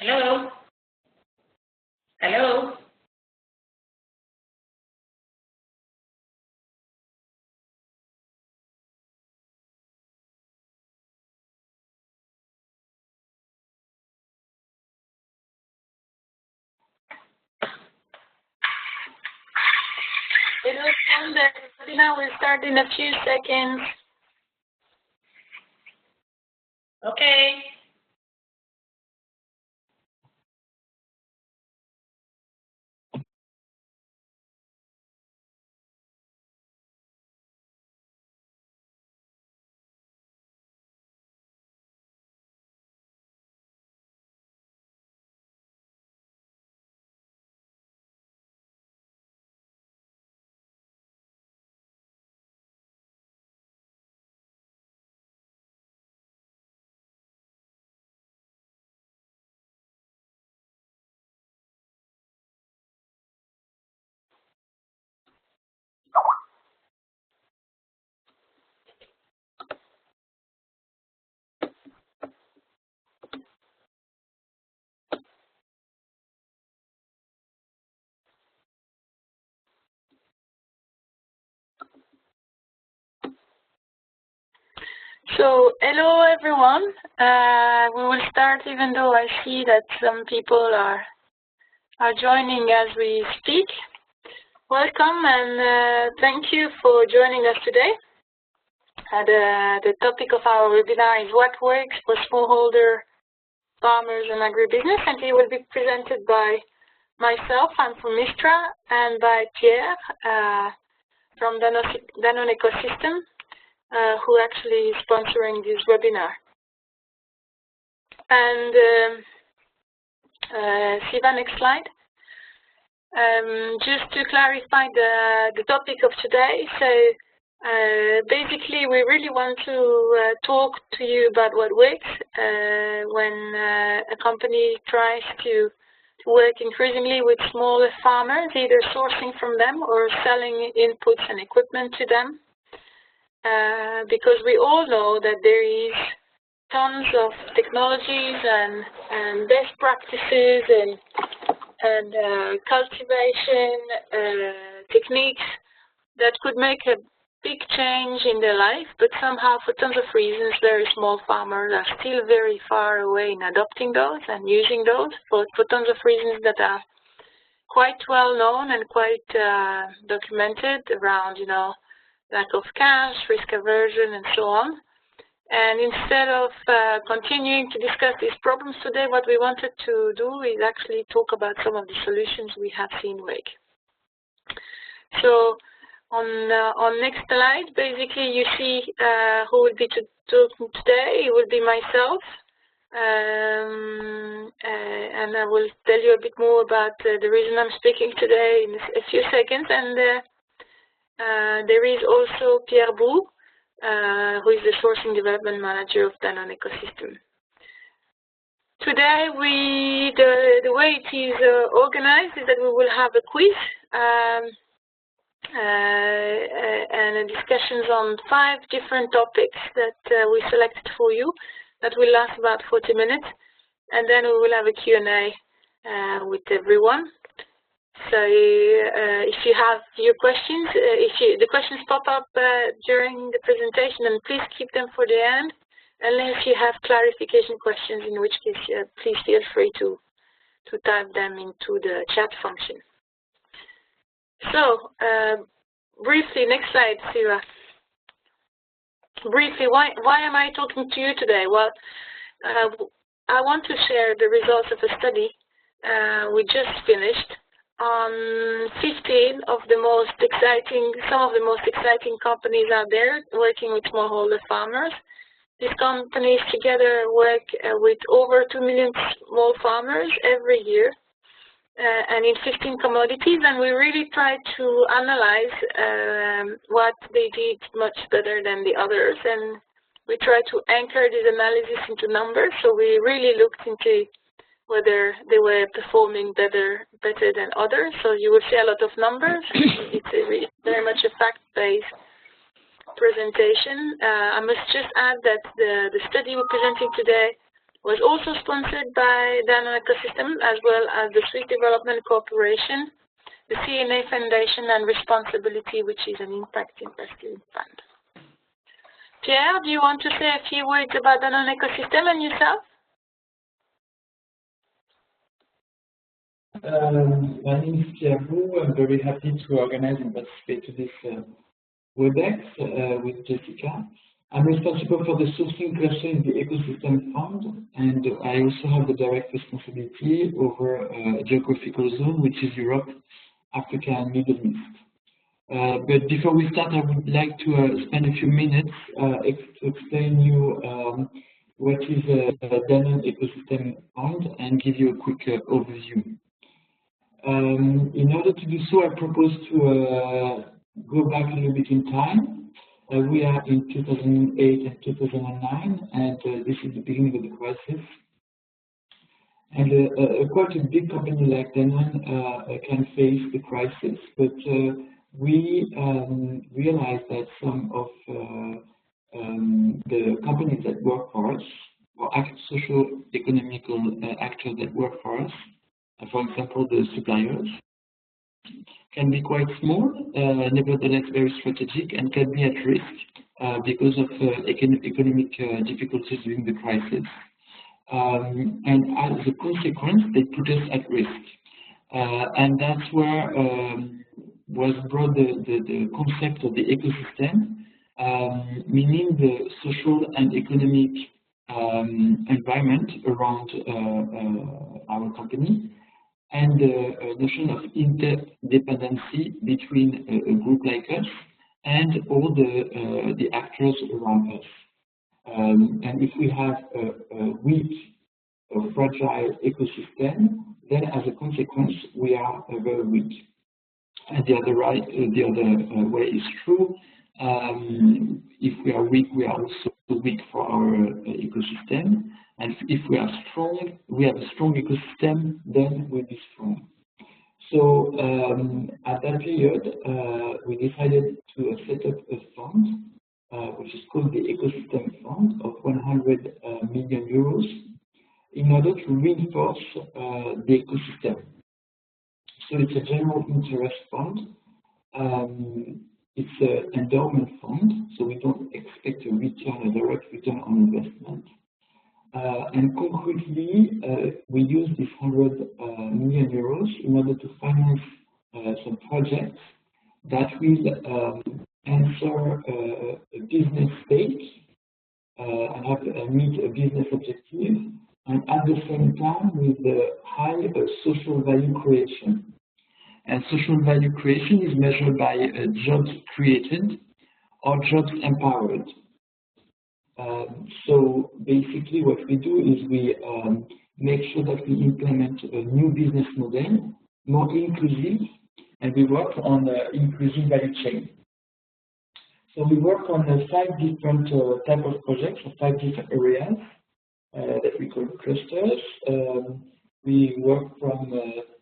Hello? Hello? Hello, Sunday. Now we'll start in a few seconds. Okay. So, hello everyone. We will start even though I see that some people are joining as we speak. Welcome and thank you for joining us today. The topic of our webinar is what works for smallholder farmers and agribusiness, and it will be presented by myself, I'm from Hystra, and by Pierre from Danone Ecosystem, who actually is sponsoring this webinar. And Siva, next slide. Just to clarify the topic of today, so basically we really want to talk to you about what works when a company tries to work increasingly with smaller farmers, either sourcing from them or selling inputs and equipment to them. Because we all know that there is tons of technologies and best practices and cultivation techniques that could make a big change in their life, but somehow for tons of reasons very small farmers are still very far away in adopting those and using those for tons of reasons that are quite well known and quite documented around, you know, lack of cash, risk aversion, and so on. And instead of continuing to discuss these problems today, what we wanted to do is actually talk about some of the solutions we have seen work. So on next slide, basically you see who will be talking today. It will be myself, and I will tell you a bit more about the reason I'm speaking today in a few seconds. And there is also Pierre, who is the Sourcing Development Manager of Danone Ecosystem. Today, the way it is organized is that we will have a quiz and discussions on 5 different topics that we selected for you that will last about 40 minutes. And then we will have a Q&A with everyone. So if you have your questions, the questions pop up during the presentation, and please keep them for the end, unless you have clarification questions, in which case please feel free to type them into the chat function. So briefly, next slide, Siva. Briefly, why am I talking to you today? Well, I want to share the results of a study we just finished on 15 of the most exciting, some of the most exciting companies out there working with smallholder farmers. These companies together work with over 2 million small farmers every year and in 15 commodities, and we really try to analyze what they did much better than the others, and we try to anchor this analysis into numbers. So we really looked into whether they were performing better than others. So you will see a lot of numbers. It's very much a fact-based presentation. I must just add that the study we're presenting today was also sponsored by Danone Ecosystem as well as the Swiss Development Corporation, the CNA Foundation, and Responsibility, which is an impact investing fund. Pierre, do you want to say a few words about Danone Ecosystem and yourself? My name is Pierre. I'm very happy to organize and participate to this WebEx with Jessica. I'm responsible for the sourcing cluster in the Ecosystem Fund, and I also have the direct responsibility over a geographical zone, which is Europe, Africa, and Middle East. But before we start, I would like to spend a few minutes to explain you what is the Danone Ecosystem Fund and give you a quick overview. In order to do so, I propose to go back a little bit in time. We are in 2008 and 2009, and this is the beginning of the crisis. And quite a big company like Danone can face the crisis, but we realized that some of the companies that work for us, or social economical actors that work for us, for example, the suppliers, can be quite small, nevertheless very strategic, and can be at risk because of economic difficulties during the crisis. And as a consequence, they put us at risk. And that's where was brought the concept of the ecosystem, meaning the social and economic environment around our company, and the notion of interdependency between a group like us and all the actors around us. And if we have a weak or fragile ecosystem, then as a consequence, we are very weak. And the other way is true. If we are weak, we are also weak for our ecosystem. And if we are strong, we have a strong ecosystem, then we'll be strong. So at that period, we decided to set up a fund, which is called the Ecosystem Fund of 100 million euros, in order to reinforce the ecosystem. So it's a general interest fund. It's an endowment fund, so we don't expect a return, a direct return on investment. And concretely, we use this 100 million euros in order to finance some projects that will answer a business stake and have meet a business objective, and at the same time with the high social value creation. And social value creation is measured by jobs created or jobs empowered. So basically what we do is we make sure that we implement a new business model, more inclusive, and we work on increasing value chain. So we work on 5 different type of projects, or 5 different areas that we call clusters. We work from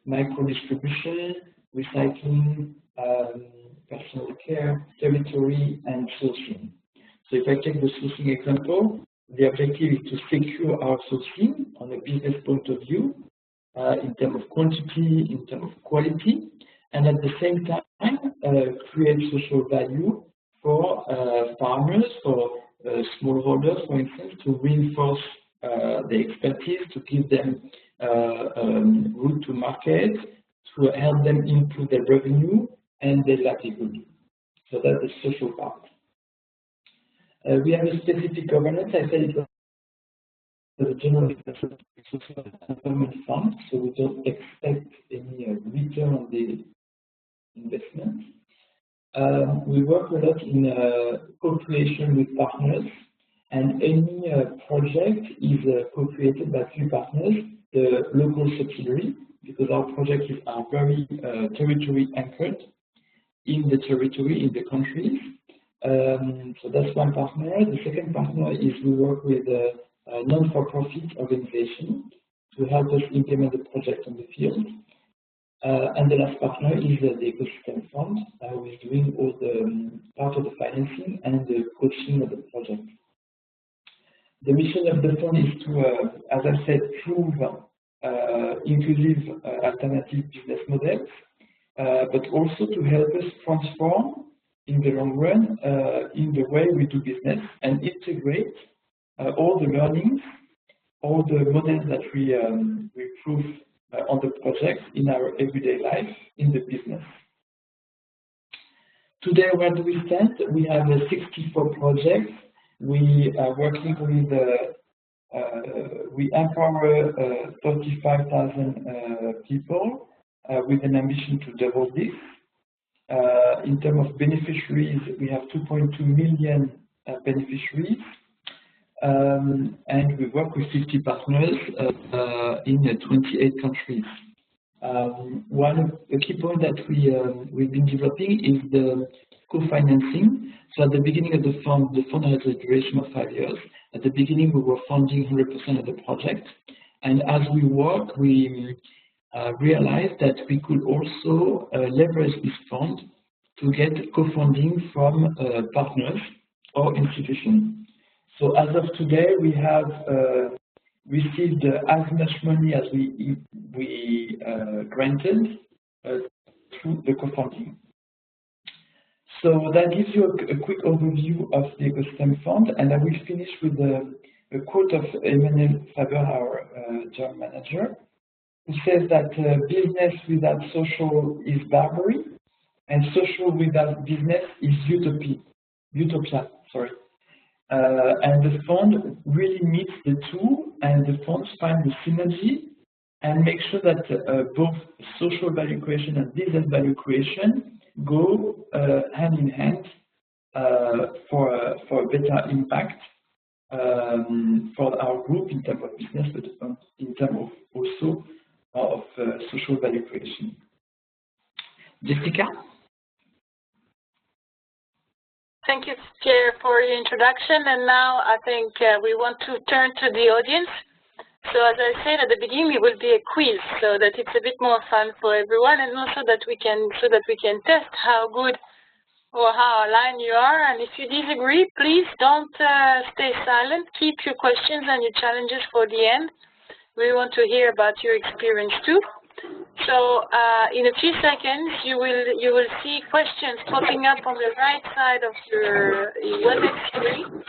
micro distribution, recycling, personal care, territory, and sourcing. So if I take the sourcing example, the objective is to secure our sourcing on a business point of view, in terms of quantity, in terms of quality, and at the same time create social value for farmers, for smallholders, for instance, to reinforce the expertise, to give them route to market, to help them improve their revenue and their livelihood. So that's the social part. We have a specific governance. I said it was a general government fund, so we don't expect any return on the investment. We work a lot in co-creation with partners, and any project is co-created by 3 partners, the local subsidiary, because our projects are very territory anchored in the territory, in the countries. So that's one partner. The second partner is we work with a non-for-profit organization to help us implement the project on the field. And the last partner is the Ecosystem Fund, who is doing all the part of the financing and the coaching of the project. The mission of the fund is to, as I said, prove inclusive alternative business models, but also to help us transform in the long run in the way we do business and integrate all the learnings, all the models that we prove on the project in our everyday life in the business. Today, where do we stand? We have 64 projects. We are working with, we empower 35,000 people with an ambition to double this. In terms of beneficiaries, we have 2.2 million beneficiaries, and we work with 50 partners in 28 countries. A key point that we've been developing is the co-financing. So at the beginning of the fund has a duration of 5 years. At the beginning, we were funding 100% of the project, and as we work, we realized that we could also leverage this fund to get co-funding from partners or institutions. So as of today, we have received as much money as we granted through the co-funding. So that gives you a quick overview of the ecosystem fund, and I will finish with a quote of Emmanuel Faber, our general manager, who says that business without social is barbarity, and social without business is utopia. And the fund really meets the two, and the funds find the synergy and make sure that both social value creation and business value creation go hand in hand for a better impact for our group in terms of business, but in terms of also of social value creation. Jessica? Thank you, Pierre, for your introduction. And now I think we want to turn to the audience. So as I said at the beginning, it will be a quiz so that it's a bit more fun for everyone, and also that we can test how good or how aligned you are. And if you disagree, please don't stay silent. Keep your questions and your challenges for the end. We want to hear about your experience too. So in a few seconds, you will see questions popping up on the right side of your WebEx screen.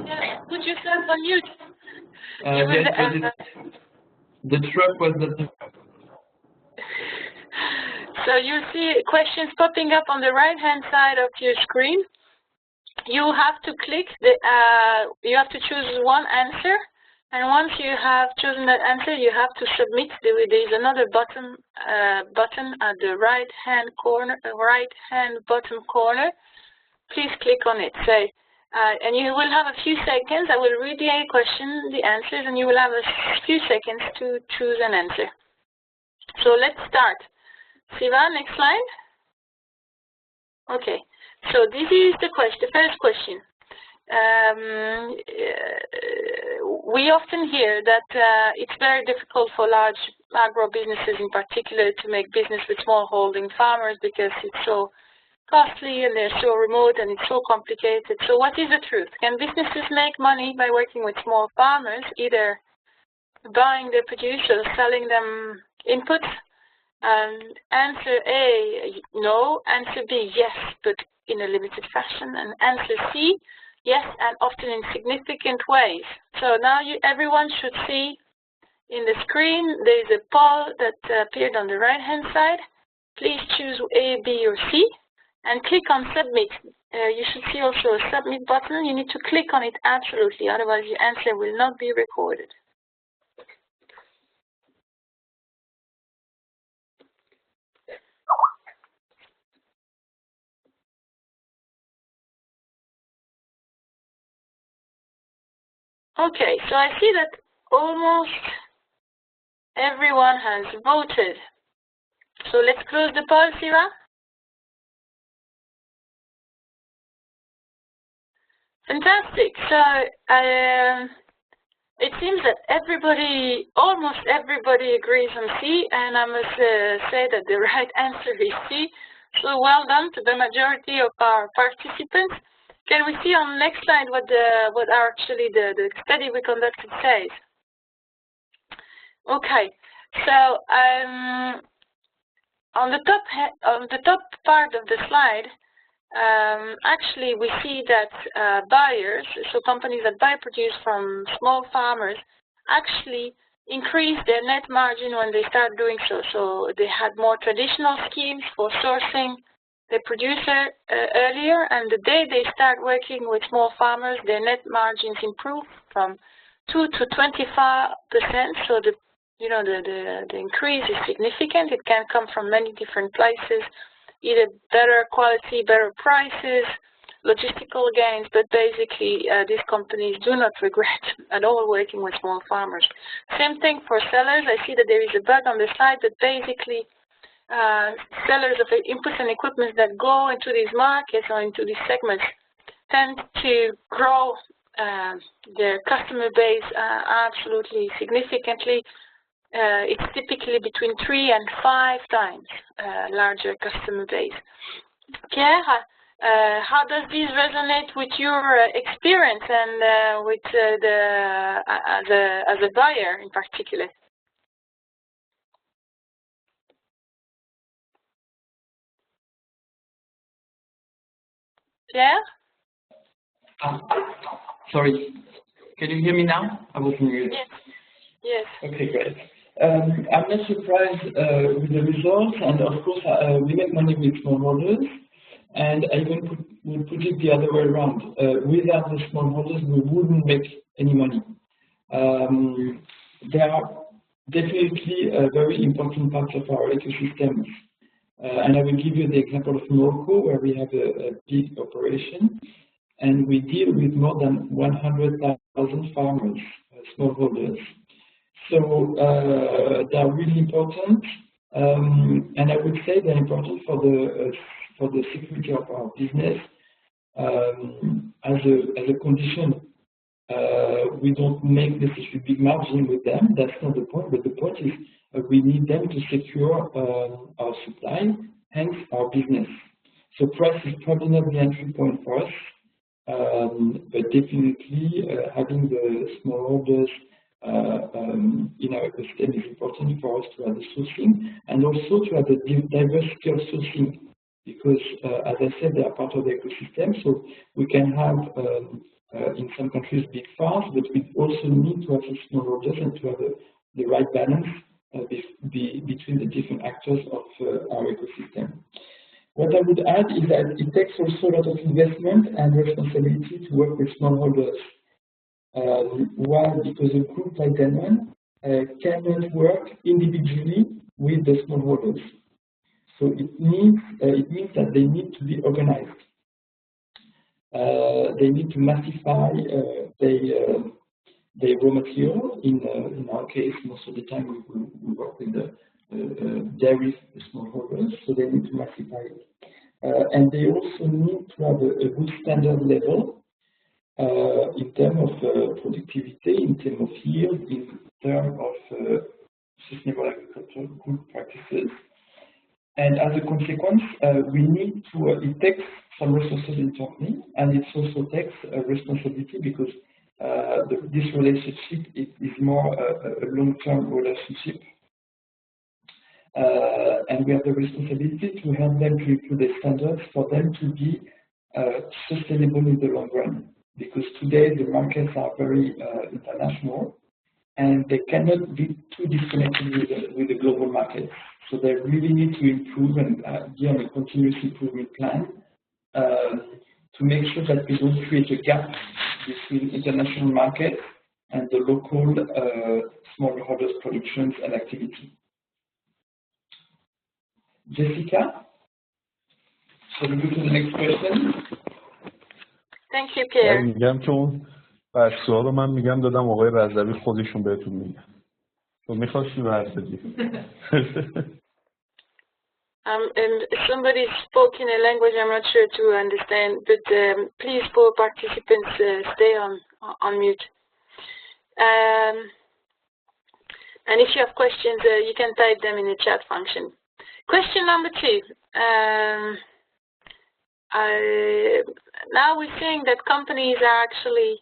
Yes, put yourself on mute. The truck was the. So you see questions popping up on the right-hand side of your screen. You have to click you have to choose one answer. And once you have chosen that answer, you have to submit. There is another button at the right-hand bottom corner. Please click on it. And you will have a few seconds. I will read the question, the answers, and you will have a few seconds to choose an answer. So let's start. Siva, next slide. Okay. So this is the first question. We often hear that it's very difficult for large agro businesses in particular to make business with smallholding farmers because it's so costly and they're so remote and it's so complicated. So what is the truth? Can businesses make money by working with small farmers, either buying their produce or selling them inputs? Answer A, no. Answer B, yes, but in a limited fashion. And answer C, yes, and often in significant ways. So now everyone should see in the screen, there's a poll that appeared on the right-hand side. Please choose A, B, or C, and click on Submit. You should see also a Submit button. You need to click on it absolutely, otherwise your answer will not be recorded. Okay, so I see that almost everyone has voted. So let's close the poll, Sira. Fantastic. So it seems that almost everybody agrees on C, and I must say that the right answer is C. So well done to the majority of our participants. Can we see on the next slide what actually the study we conducted says? Okay, so on the top part of the slide, actually we see that buyers, so companies that buy produce from small farmers, actually increase their net margin when they start doing so. So they had more traditional schemes for sourcing the producer earlier, and the day they start working with small farmers, their net margins improve from 2 to 25%. So the increase is significant. It can come from many different places, either better quality, better prices, logistical gains, but basically these companies do not regret at all working with small farmers. Same thing for sellers. I see that there is a bug on the slide, but basically sellers of inputs and equipment that go into these markets or into these segments tend to grow their customer base absolutely significantly. It's typically between 3 and 5 times larger customer base. Pierre, how does this resonate with your experience and with as a buyer in particular? Pierre? Sorry, can you hear me now? I wasn't muted. Yes. Yes. Okay, great. I'm not surprised with the results, and of course we make money with smallholders, and I even would put it the other way around. Without the smallholders, we wouldn't make any money. They are definitely a very important part of our ecosystem. And I will give you the example of Morocco, where we have a big operation, and we deal with more than 100,000 farmers, smallholders. So they are really important, and I would say they're important for the security of our business as a condition. We don't make necessarily big margin with them. That's not the point. But the point is we need them to secure our supply, hence our business. So price is probably not the entry point for us, but definitely having the smallholders in our ecosystem is important for us to have the sourcing and also to have the diversity of sourcing, because as I said, they are part of the ecosystem. So we can have in some countries big farms, but we also need to have smallholders and to have the right balance between the different actors of our ecosystem. What I would add is that it takes also a lot of investment and responsibility to work with smallholders. Why? Because a group like Danone cannot work individually with the smallholders. So it means that they need to be organized. They need to massify their raw material. In our case, most of the time we work with the dairy smallholders, so they need to massify it. And they also need to have a good standard level in terms of productivity, in terms of yield, in terms of sustainable agriculture, good practices. And as a consequence, we need to, it takes some resources internally, and it also takes responsibility, because this relationship is more a long-term relationship. And we have the responsibility to help them to improve their standards for them to be sustainable in the long run. Because today the markets are very international, and they cannot be too disconnected with the global market. So they really need to improve and be on a continuous improvement plan to make sure that we don't create a gap between international markets and the local smallholders' productions and activity. Jessica, shall we go to the next question? Thank you, Pierre. میگم چون بحث‌ها رو من میگم دادم آقای رضوی خودشون بهتون میگن. تو می‌خواستی بحث بدی. And somebody spoke in a language I'm not sure to understand, but please, for participants, stay on mute. And if you have questions, you can type them in the chat function. Question number 2. now we're seeing that companies are actually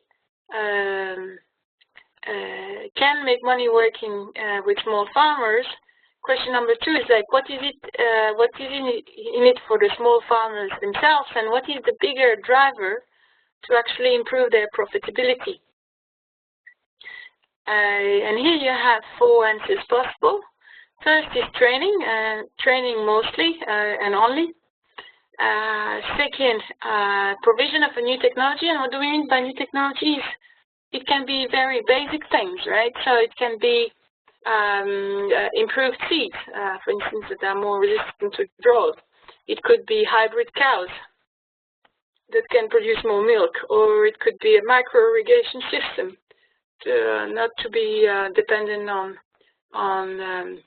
can make money working with small farmers. Question number 2 is like, what is in it for the small farmers themselves, and what is the bigger driver to actually improve their profitability? And here you have 4 answers possible. First is training, training mostly and only. Second, provision of a new technology. And what do we mean by new technologies? It can be very basic things, right? So it can be improved seeds, for instance, that are more resistant to drought. It could be hybrid cows that can produce more milk, or it could be a micro-irrigation system, not to be dependent on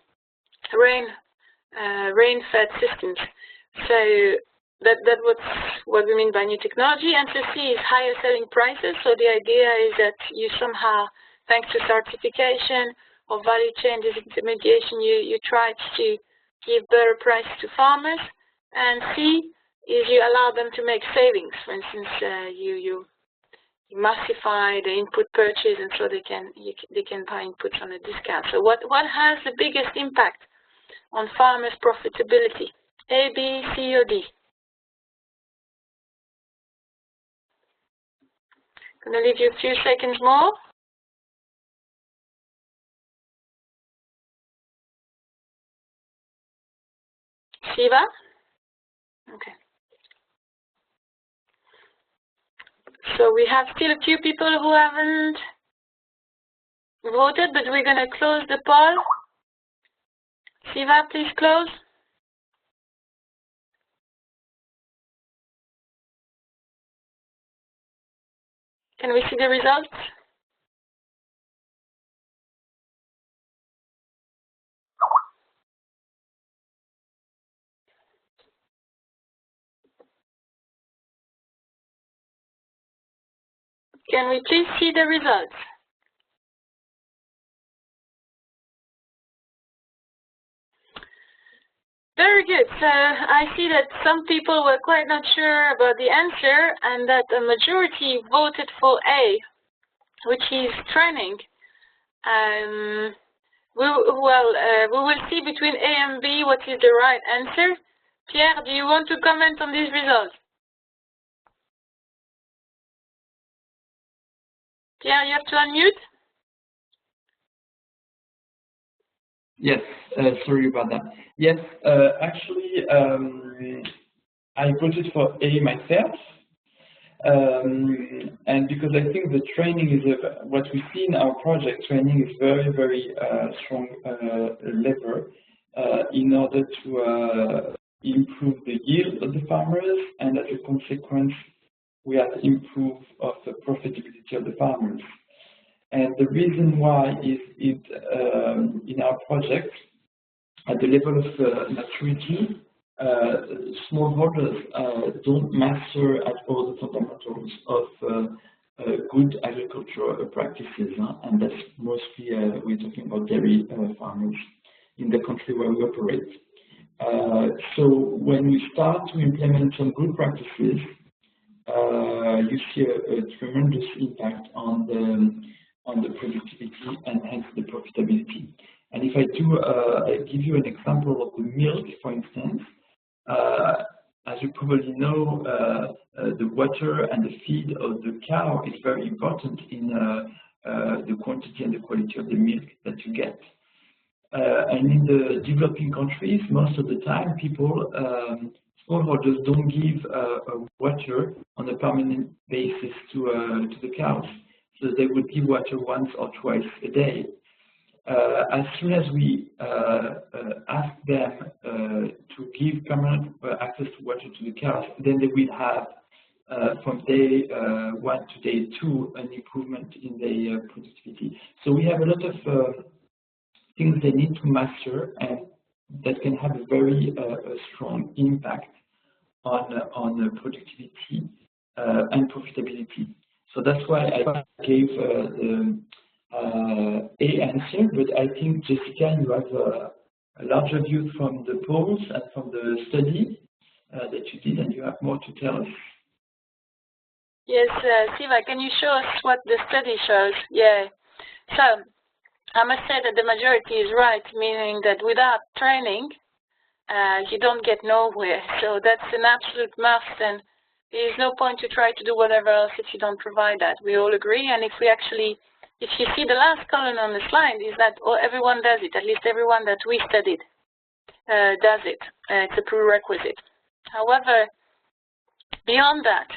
rain-fed systems. So that's what we mean by new technology. Answer C is higher selling prices. So the idea is that you somehow, thanks to certification or value chain disintermediation, you try to give better prices to farmers. And C is you allow them to make savings. For instance, you massify the input purchase, and so they can buy inputs on a discount. So what has the biggest impact on farmers' profitability? A, B, C, or D? I'm going to leave you a few seconds more. Shiva? Okay. So we have still a few people who haven't voted, but we're going to close the poll. Shiva, please close. Can we see the results? Can we please see the results? Very good. So I see that some people were quite not sure about the answer, and that a majority voted for A, which is training. We will see between A and B what is the right answer. Pierre, do you want to comment on these results? Pierre, you have to unmute. Yes, sorry about that. Yes, actually, I voted for A myself, and because I think the training is what we see in our project. Training is very, very strong lever in order to improve the yield of the farmers, and as a consequence, we have improved of the profitability of the farmers. And the reason why is in our project, at the level of maturity, smallholders don't master at all the fundamentals of good agricultural practices, and that's mostly we're talking about dairy farmers in the country where we operate. So when we start to implement some good practices, you see a tremendous impact on the productivity and hence the profitability. And if I give you an example of the milk, for instance, as you probably know, the water and the feed of the cow is very important in the quantity and the quality of the milk that you get. And in the developing countries, most of the time, people, smallholders don't give water on a permanent basis to the cows. So they would give water once or twice a day. As soon as we ask them to give permanent access to water to the cows, then they will have from day 1 to day 2 an improvement in their productivity. So we have a lot of things they need to master, and that can have a very strong impact on productivity and profitability. So that's why I gave the A answer, but I think, Jessica, you have a larger view from the polls and from the study. that you did, and you have more to tell us. Yes, Siva, can you show us what the study shows? Yeah. So I must say that the majority is right, meaning that without training, you don't get nowhere. So that's an absolute must, and there is no point to try to do whatever else if you don't provide that. We all agree, and if we actually, if you see the last column on the slide, is that everyone does it, at least everyone that we studied does it. It's a prerequisite. However, beyond that,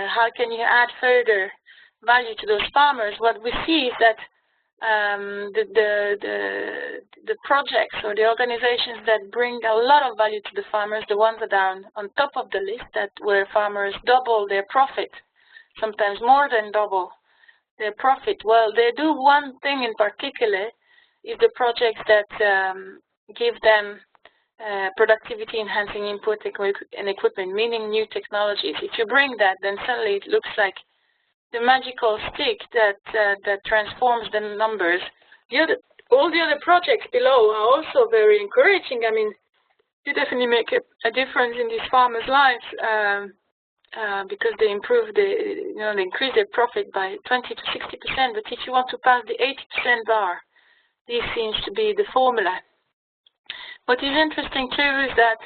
how can you add further value to those farmers? What we see is that the projects or the organizations that bring a lot of value to the farmers, the ones that are on top of the list, that where farmers double their profit, sometimes more than double their profit, well, they do one thing in particular, is the projects that give them productivity enhancing input and equipment, meaning new technologies. If you bring that, then suddenly it looks like the magical stick that transforms the numbers. All the other projects below are also very encouraging. I mean, you definitely make a difference in these farmers' lives because they improve they increase their profit by 20 to 60%. But if you want to pass the 80% bar, this seems to be the formula. What is interesting too is that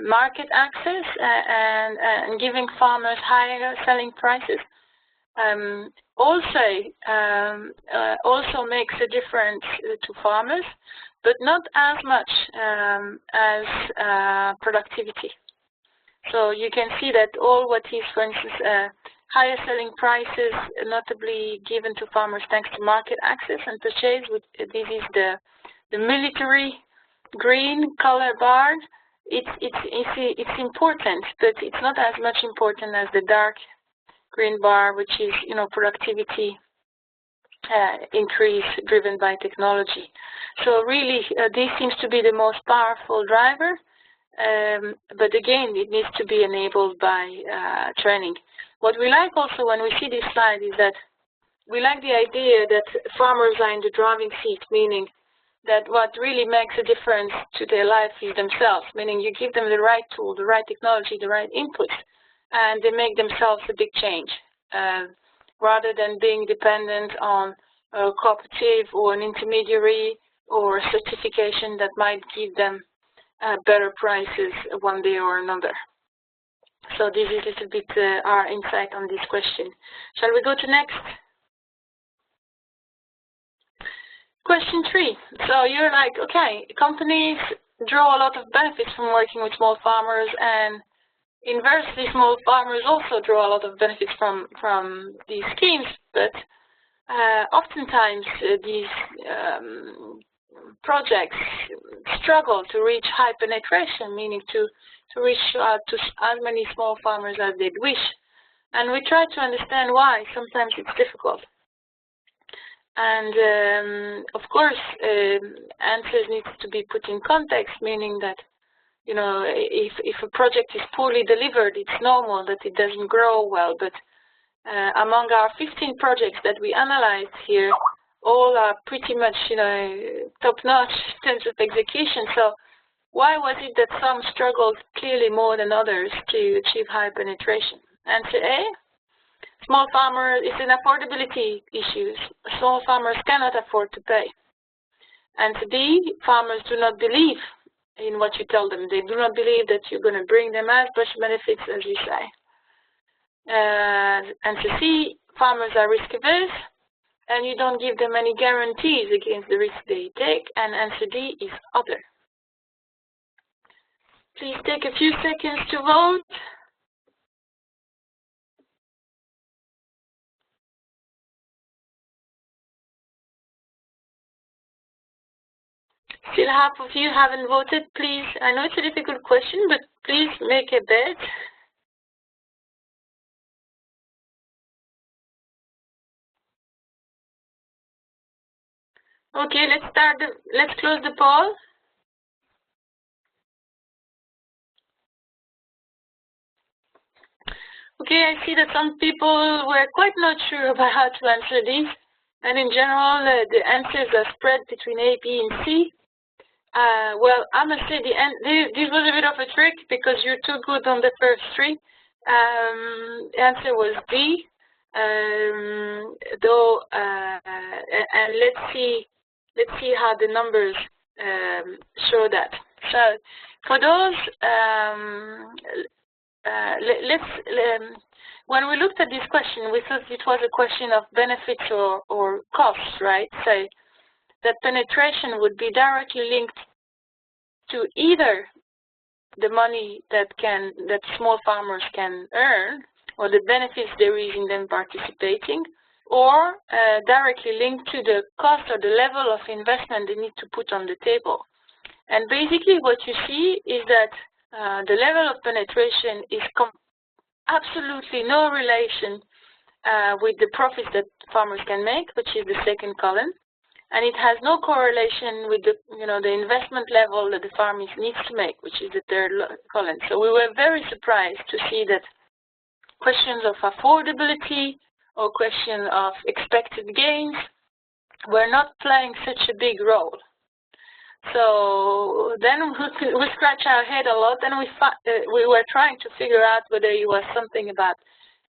market access and giving farmers higher selling prices also makes a difference to farmers, but not as much as productivity. So you can see that all what is, for instance, higher selling prices, notably given to farmers thanks to market access and purchase. This is the military green color bar. It's important, but it's not as much important as the dark green bar, which is productivity increase driven by technology. So really, this seems to be the most powerful driver. But again, it needs to be enabled by training. What we like also when we see this slide is that we like the idea that farmers are in the driving seat, meaning that what really makes a difference to their life is themselves, meaning you give them the right tool, the right technology, the right input, and they make themselves a big change, rather than being dependent on a cooperative or an intermediary or a certification that might give them better prices one day or another. So this is a little bit our insight on this question. Shall we go to next? Question 3. So you're like, okay, companies draw a lot of benefits from working with small farmers, and inversely, small farmers also draw a lot of benefits from these schemes, but oftentimes these projects struggle to reach high penetration, meaning to reach out to as many small farmers as they'd wish. And we try to understand why. Sometimes it's difficult. And of course, answers need to be put in context, meaning that, if a project is poorly delivered, it's normal that it doesn't grow well. But among our 15 projects that we analyzed here, all are pretty much, top-notch in terms of execution. So why was it that some struggled clearly more than others to achieve high penetration? Answer A, small farmers, it's an affordability issue. Small farmers cannot afford to pay. Answer B, farmers do not believe in what you tell them. They do not believe that you're going to bring them as much benefits as you say. Answer C, farmers are risk-averse, and you don't give them any guarantees against the risk they take. And answer D is other. Please take a few seconds to vote. Still half of you haven't voted. Please, I know it's a difficult question, but please make a bet. Okay, let's close the poll. Okay, I see that some people were quite not sure about how to answer this, and in general, the answers are spread between A, B, and C. well, I must say this was a bit of a trick because you're too good on the first three. The answer was D. Though, and let's see how the numbers show that. So for those, when we looked at this question, we thought it was a question of benefits or costs, right? So that penetration would be directly linked to either the money that small farmers can earn, or the benefits there is in them participating, or directly linked to the cost or the level of investment they need to put on the table. And basically what you see is that the level of penetration is absolutely no relation with the profits that farmers can make, which is the second column, and it has no correlation with the investment level that the farmer needs to make, which is the third column. So we were very surprised to see that questions of affordability or question of expected gains were not playing such a big role. So then we scratched our head a lot, and we were trying to figure out whether it was something about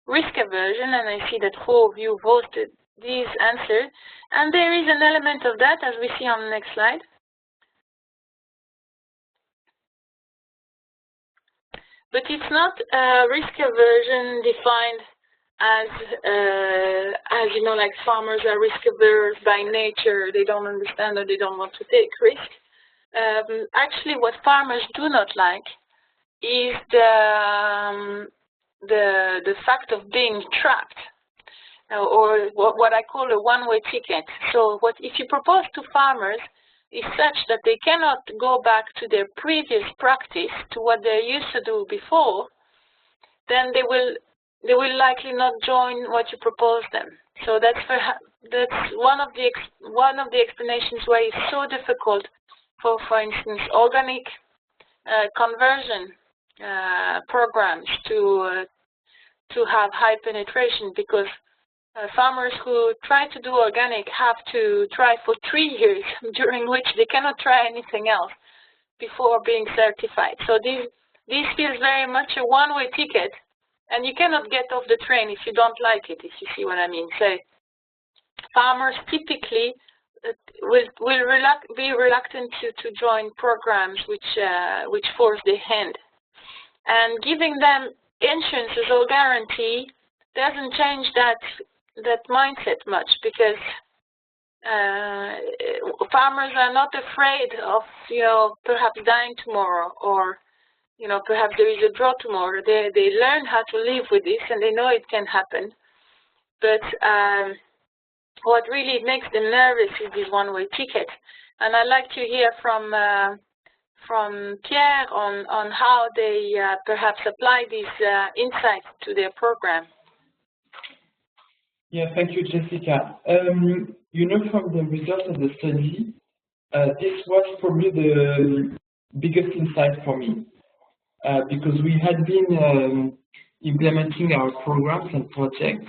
risk aversion, and I see that 4 of you voted these answers, and there is an element of that, as we see on the next slide. But it's not risk aversion defined as like farmers are risk averse by nature, they don't understand or they don't want to take risk. Actually, what farmers do not like is the fact of being trapped, or what I call a one-way ticket. So if you propose to farmers is such that they cannot go back to their previous practice, to what they used to do before, then they will likely not join what you propose them. So that's one of the explanations why it's so difficult for instance, organic conversion programs to have high penetration, because farmers who try to do organic have to try for 3 years, during which they cannot try anything else before being certified. So this feels very much a one-way ticket, and you cannot get off the train if you don't like it, if you see what I mean. So farmers typically will be reluctant to join programs which force their hand. And giving them insurances or guarantee doesn't change that mindset much, because farmers are not afraid of perhaps dying tomorrow, or perhaps there is a drought tomorrow. They learn how to live with this, and they know it can happen. But what really makes them nervous is this one-way ticket. And I'd like to hear from Pierre on how they perhaps apply these insights to their program. Yeah, thank you, Jessica. From the results of the study, this was probably the biggest insight for me, because we had been implementing our programs and projects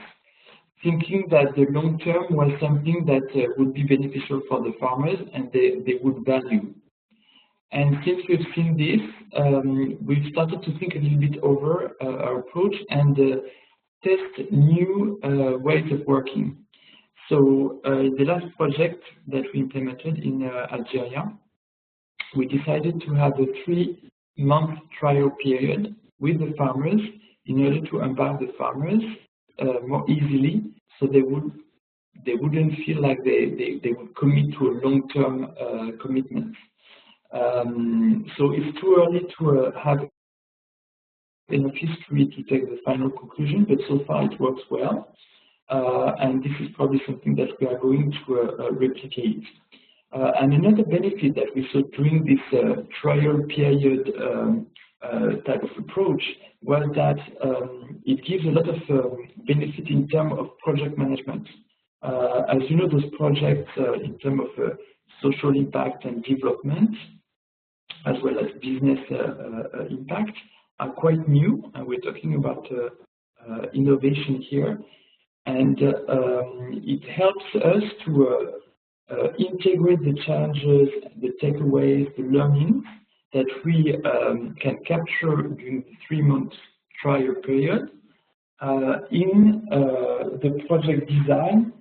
thinking that the long term was something that would be beneficial for the farmers and they would value. And since we've seen this, we've started to think a little bit over our approach and test new ways of working. So the last project that we implemented in Algeria, we decided to have a 3-month trial period with the farmers in order to embark the farmers more easily, so they wouldn't feel like they would commit to a long-term commitment. So it's too early to have enough history to take the final conclusion, but so far it works well, and this is probably something that we are going to replicate. And another benefit that we saw during this trial period type of approach was that it gives a lot of benefit in terms of project management. As you know, those projects in terms of social impact and development, as well as business impact, are quite new, and we're talking about innovation here, and it helps us to integrate the challenges, the takeaways, the learnings that we can capture during the 3-month trial period in the project design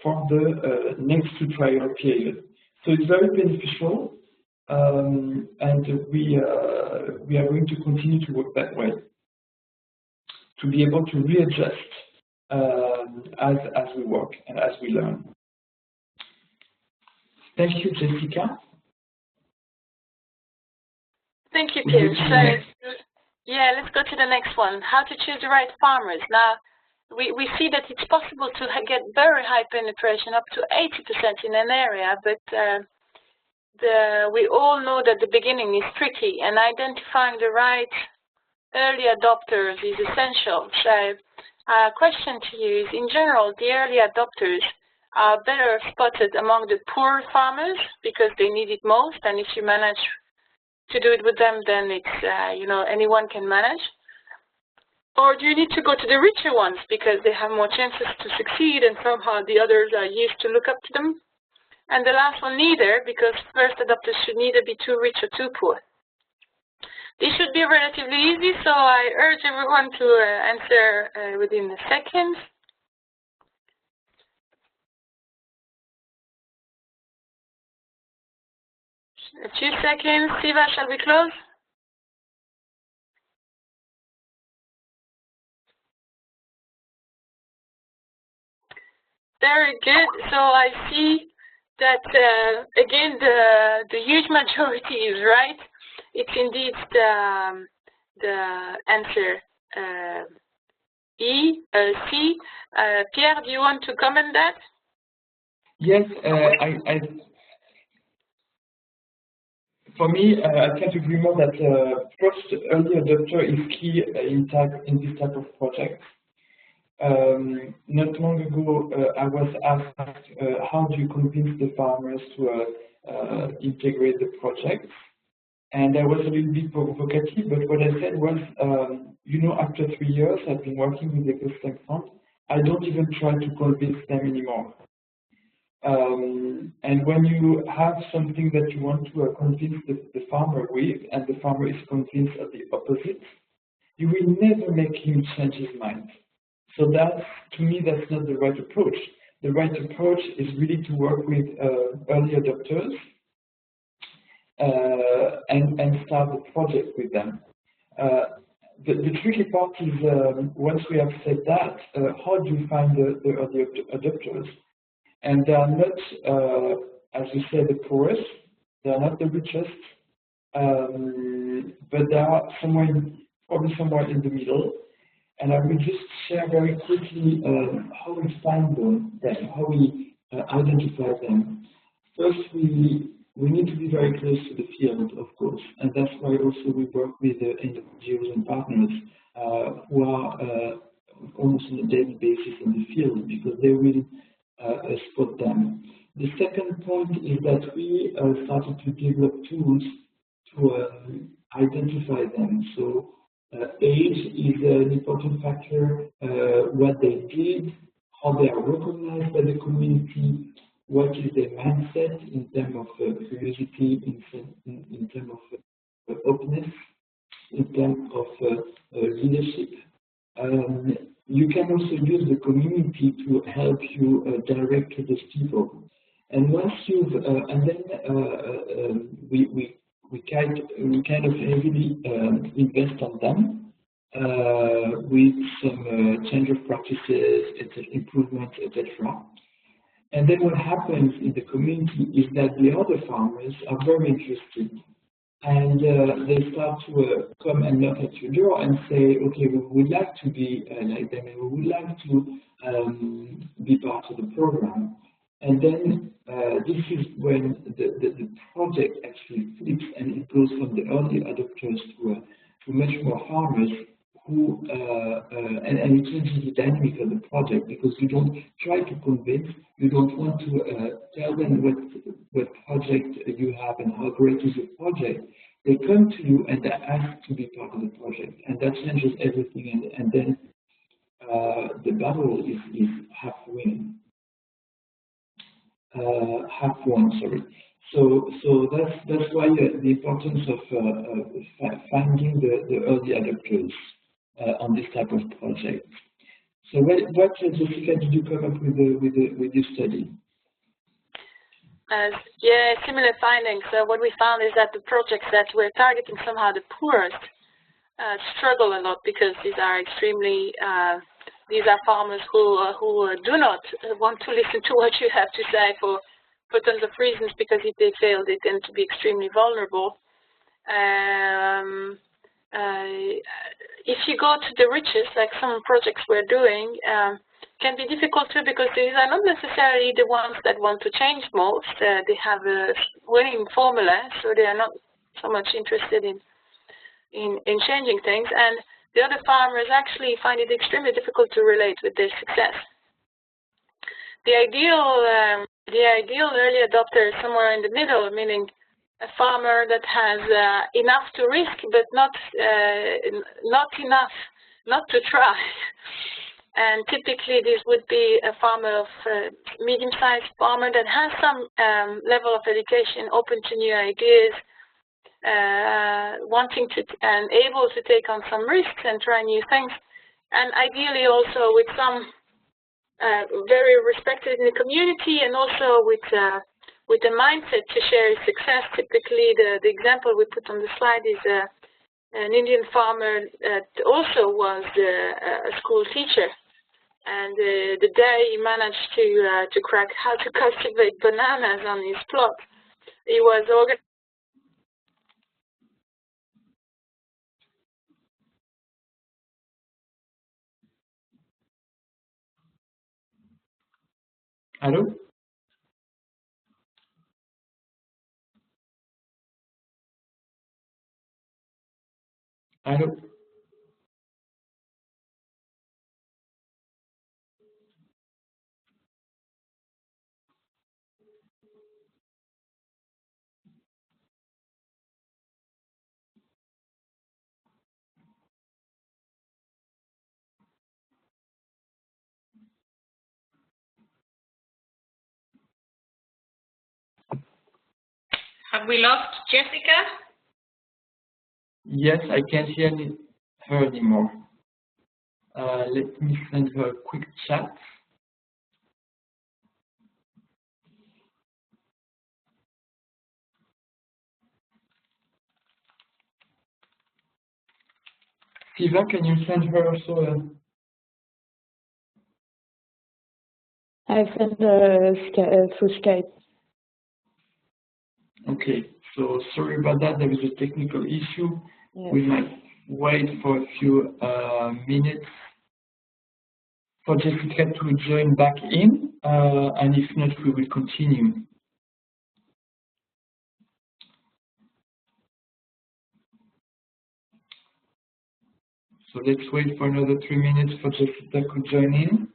for the next 2 trial period. So it's very beneficial, and we are going to continue to work that way to be able to readjust as we work and as we learn. Thank you, Jessica. Thank you, Pierre. So, yeah, let's go to the next one. How to choose the right farmers. Now, we see that it's possible to get very high penetration, up to 80% in an area, but we all know that the beginning is tricky, and identifying the right early adopters is essential. So, question to you is, in general, the early adopters are better spotted among the poor farmers because they need it most, and if you manage to do it with them, then it's, you know, anyone can manage. Or do you need to go to the richer ones because they have more chances to succeed and somehow the others are used to look up to them? And the last one, neither, because first adopters should neither be too rich or too poor. This should be relatively easy, so I urge everyone to answer within a second. A few seconds. Siva, shall we close? Very good. So I see that, again, the huge majority is right. It's indeed the answer C. Pierre, do you want to comment that? Yes, for me, I can't agree more that first, early adopter is key in this type of project. Not long ago, I was asked, how do you convince the farmers to integrate the project? And I was a little bit provocative, but what I said was, you know, after 3 years, I've been working with the ecosystem fund. I don't even try to convince them anymore. And when you have something that you want to convince the farmer with, and the farmer is convinced of the opposite, you will never make him change his mind. So that's, to me, that's not the right approach. The right approach is really to work with early adopters and start the project with them. The tricky part is, once we have said that, how do you find the early adopters? And they are not, as we say, the poorest, they are not the richest, but they are probably somewhere in the middle. And I will just share very quickly how we find them, how we identify them. First, we need to be very close to the field, of course, and that's why also we work with NGOs and partners who are almost on a daily basis in the field, because they will spot them. The second point is that we started to develop tools to identify them. So age is an important factor, what they did, how they are recognized by the community, what is their mindset in terms of curiosity, in terms of openness, in terms of leadership. You can also use the community to help you direct those people. And once you've, and then we kind of heavily invest on them with some change of practices, improvements, etc. And then what happens in the community is that the other farmers are very interested. And they start to come and knock at your door and say, okay, we would like to be like them, and we would like to be part of the program. And then this is when the project actually flips, and it goes from the early adopters to much more farmers who, and it changes the dynamic of the project, because you don't try to convince, you don't want to tell them what project you have and how great is your project. They come to you and they ask to be part of the project, and that changes everything, and then the battle is half win. half one, sorry. So that's why the importance of finding the early adopters on this type of project. So what Jessica, did you come up with this study? Yeah, similar findings. So what we found is that the projects that were targeting somehow the poorest struggle a lot, because these are farmers who do not want to listen to what you have to say for tons of reasons, because if they fail, they tend to be extremely vulnerable. If you go to the richest, like some projects we're doing, can be difficult too, because these are not necessarily the ones that want to change most. They have a winning formula, so they are not so much interested in changing things. And the other farmers actually find it extremely difficult to relate with their success. The ideal early adopter is somewhere in the middle, meaning a farmer that has enough to risk, but not enough not to try. And typically, this would be a farmer of medium-sized farmer that has some level of education, open to new ideas, wanting to and able to take on some risks and try new things, and ideally also with some very respected in the community, and also with the mindset to share his success. Typically, the example we put on the slide is an Indian farmer that also was a school teacher, and the day he managed to crack how to cultivate bananas on his plot, he was organized. Hello? Hello? Have we lost Jessica? Yes, I can't hear her anymore. Let me send her a quick chat. Siva, can you send her also I sent through Skype. Okay, so sorry about that. There is a technical issue. Yes. We might wait for a few minutes for Jessica to join back in, and if not, we will continue. So let's wait for another 3 minutes for Jessica to join in.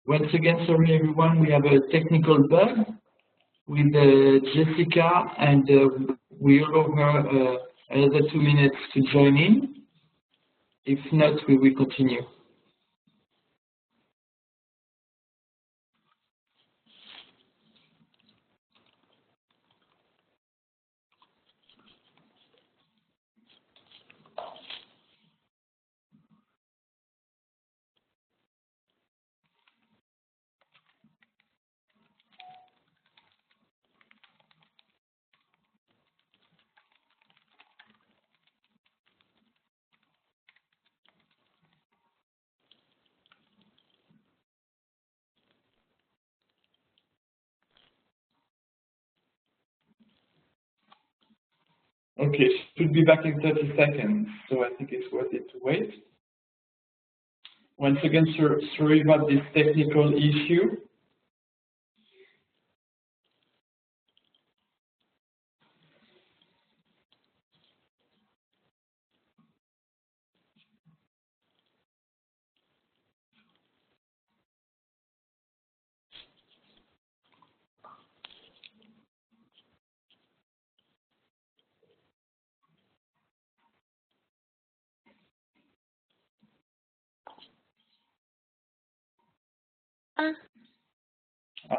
Once again, sorry everyone, we have a technical bug with Jessica, and we allow her another 2 minutes to join in. If not, we will continue. Okay, should be back in 30 seconds, so I think it's worth it to wait. Once again, sorry about this technical issue.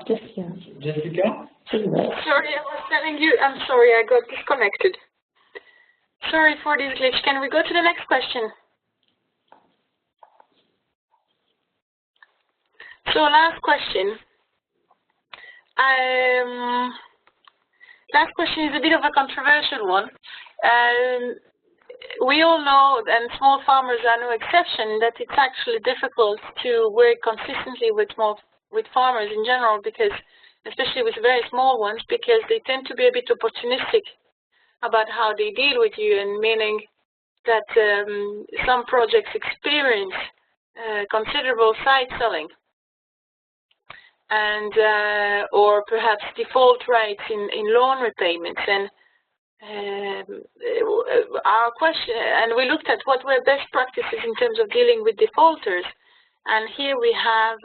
Jessica. Jessica? Sorry, I was telling you. I'm sorry, I got disconnected. Sorry for this glitch. Can we go to the next question? So last question. Last question is a bit of a controversial one. We all know, and small farmers are no exception, that it's actually difficult to work consistently with farmers in general, because, especially with very small ones, because they tend to be a bit opportunistic about how they deal with you, and meaning that some projects experience considerable side selling, and or perhaps default rates in loan repayments. And our question, and we looked at what were best practices in terms of dealing with defaulters, and here we have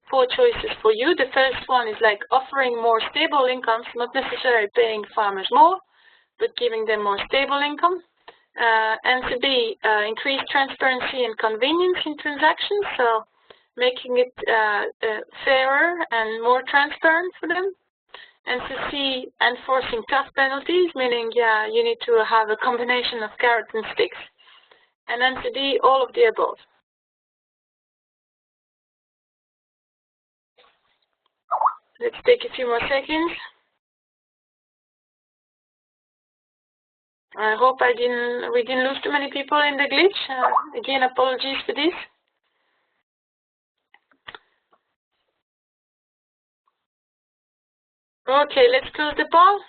4 choices for you. The first one is like offering more stable incomes, not necessarily paying farmers more, but giving them more stable income. And to be increased transparency and convenience in transactions, so making it fairer and more transparent for them. And to see enforcing tough penalties, meaning you need to have a combination of carrots and sticks. And then to D, all of the above. Let's take a few more seconds. I hope we didn't lose too many people in the glitch. Again, apologies for this. Okay, let's close the poll.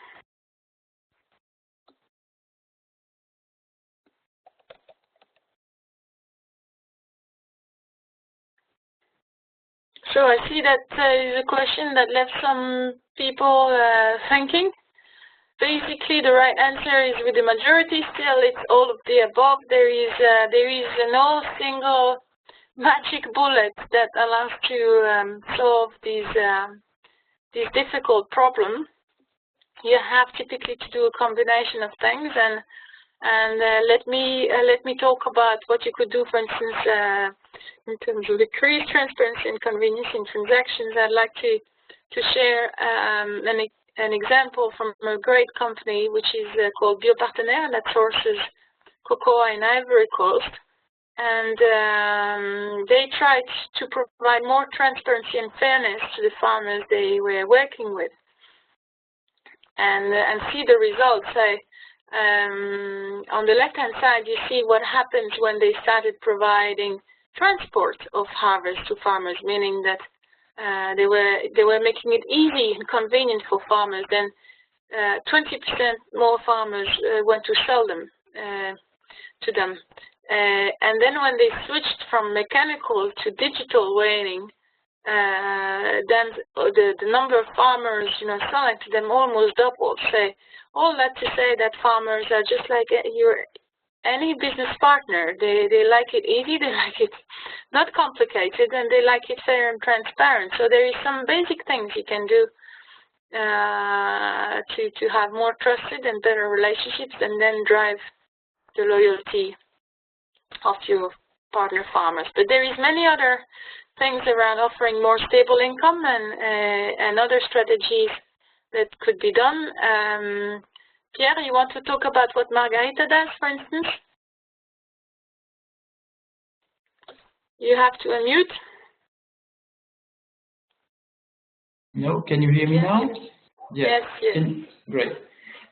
So I see that is a question that left some people thinking. Basically, the right answer is, with the majority still, it's all of the above. There is no single magic bullet that allows to solve these difficult problem. You have typically to do a combination of things, and let me talk about what you could do, for instance, in terms of increased transparency and convenience in transactions. I'd like to share an example from a great company which is called Biopartenaire, that sources cocoa in Ivory Coast, and they tried to provide more transparency and fairness to the farmers they were working with, and see the results. So, on the left-hand side, you see what happens when they started providing transport of harvest to farmers, meaning that they were making it easy and convenient for farmers. Then 20% more farmers went to sell them to them. And then when they switched from mechanical to digital weighing, then the number of farmers, selling to them almost doubled. So all that to say that farmers are just like any business partner. They like it easy, they like it not complicated, and they like it fair and transparent. So there is some basic things you can do to have more trusted and better relationships, and then drive the loyalty of your partner farmers. But there is many other things around offering more stable income and other strategies that could be done. Pierre, you want to talk about what Margarita does, for instance? You have to unmute. No, can you hear me now? Yes. Great.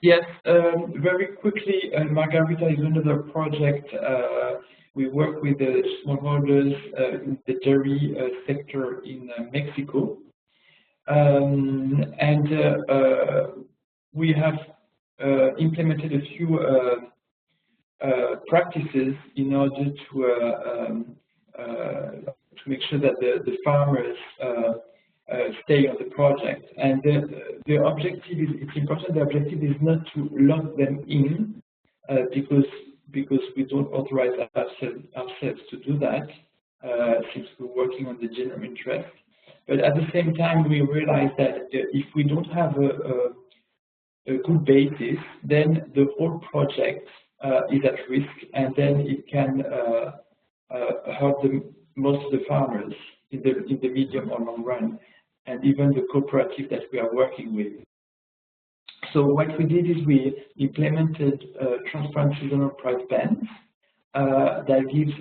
Yes, very quickly, Margarita is another project. We work with the smallholders in the dairy sector in Mexico. We have implemented a few practices in order to make sure that the farmers stay on the project. And the objective is, it's important, the objective is not to lock them in because we don't authorize ourselves to do that since we're working on the general interest. But at the same time, we realize that if we don't have a good basis, then the whole project is at risk, and then it can hurt most of the farmers in the medium or long run, and even the cooperative that we are working with. So what we did is we implemented transparent seasonal price bands that gives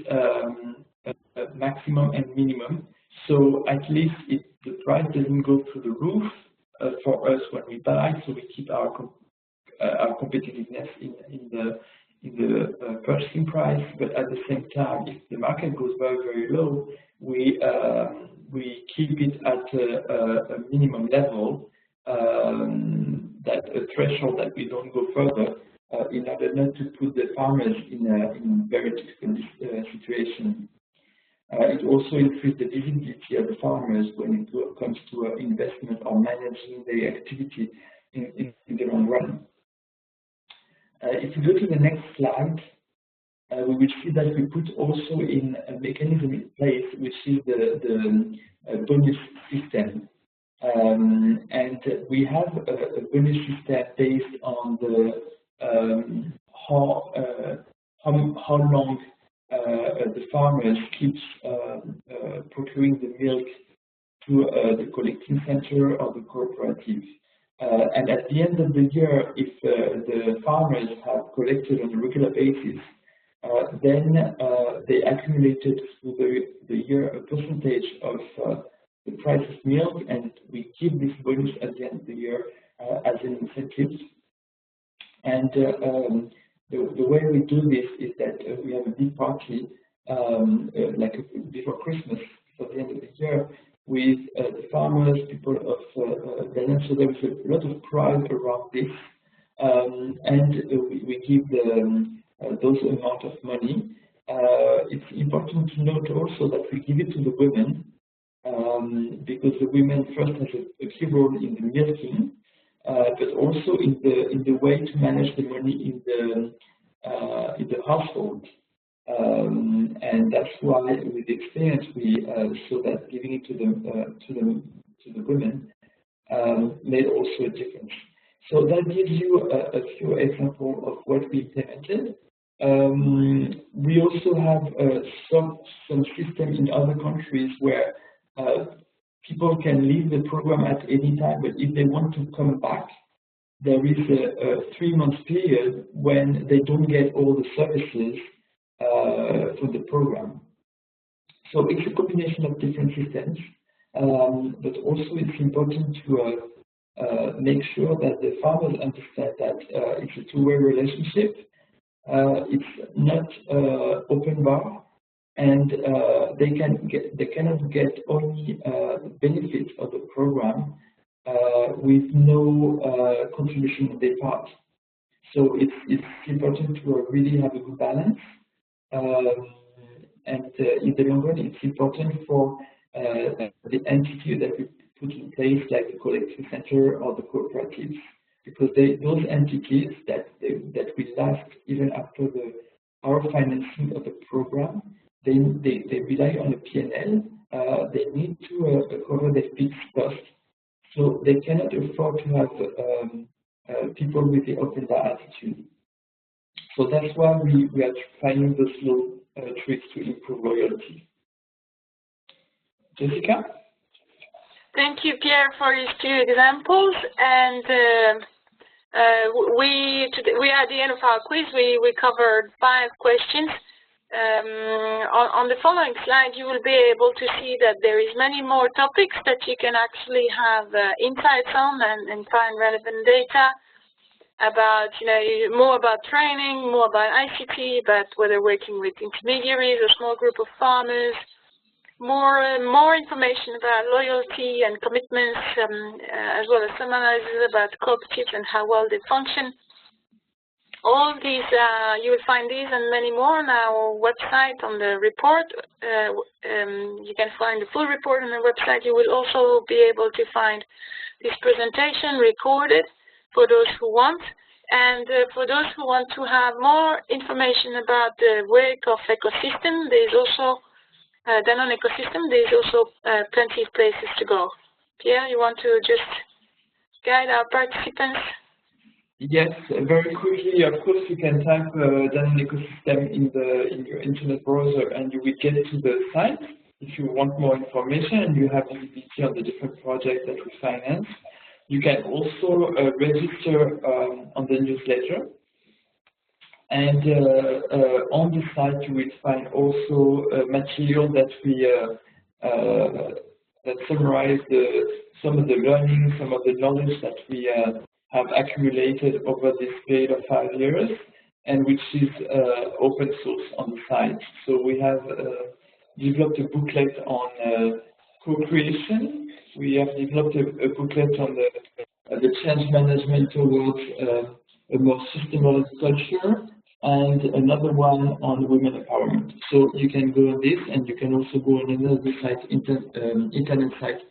a maximum and minimum. So at least the price doesn't go through the roof for us when we buy. So we keep our competitiveness in the purchasing price. But at the same time, if the market goes very, very low, we keep it at a minimum level. That a threshold that we don't go further in order not to put the farmers in a very difficult situation. It also increases the visibility of the farmers when it comes to investment or managing their activity in the long run. If we go to the next slide, we will see that we put also in a mechanism in place, which is the bonus system. And we have a bonus system based on the how long the farmers keeps procuring the milk to the collecting center or the cooperative. And at the end of the year, if the farmers have collected on a regular basis, then they accumulated through the year a percentage of the price of milk, and we give this bonus at the end of the year as an incentive. And the way we do this is that we have a big party, like before Christmas, for the end of the year, with the farmers, people of Danone. So there is a lot of pride around this, and we give those amount of money. It's important to note also that we give it to the women, because the women first has a key role in the milking, but also in the way to manage the money in the household, and that's why with experience we saw that giving it to the women made also a difference. So that gives you a few examples of what we implemented. We also have some system in other countries where people can leave the program at any time, but if they want to come back, there is a 3-month period when they don't get all the services for the program. So it's a combination of different systems, but also it's important to make sure that the farmers understand that it's a two-way relationship. It's not open bar, and they cannot get only the benefits of the program with no contribution on their part. So it's important to really have a good balance, and in the long run, it's important for the entity that we put in place, like the collecting center or the cooperatives, because those entities that will last even after our financing of the program, they rely on a P&L. They need to cover their fixed costs, so they cannot afford to have people with the open bar attitude. So that's why we are finding those little tricks to improve loyalty. Jessica? Thank you, Pierre, for these 2 examples. And we are at the end of our quiz. We covered 5 questions. On the following slide, you will be able to see that there is many more topics that you can actually have insights on and find relevant data about, more about training, more about ICT, about whether working with intermediaries or small group of farmers, more information about loyalty and commitments, as well as some analysis about cooperatives and how well they function. All these, you will find these and many more on our website on the report. You can find the full report on the website. You will also be able to find this presentation recorded for those who want. And for those who want to have more information about the work of ecosystem, there is also Danone ecosystem. There is also plenty of places to go. Pierre, you want to just guide our participants? Yes, very quickly. Of course, you can type Danone ecosystem in your internet browser, and you will get to the site. if you want more information and you have visibility on the different projects that we finance, you can also register on the newsletter. And on the site, you will find also material that we that summarize some of the learning, some of the knowledge that we have accumulated over this period of 5 years, and which is open source on the site. So we have developed a booklet on co-creation. We have developed a booklet on the change management towards a more sustainable culture, and another one on women empowerment. So you can go on this, and you can also go on another site, internet site,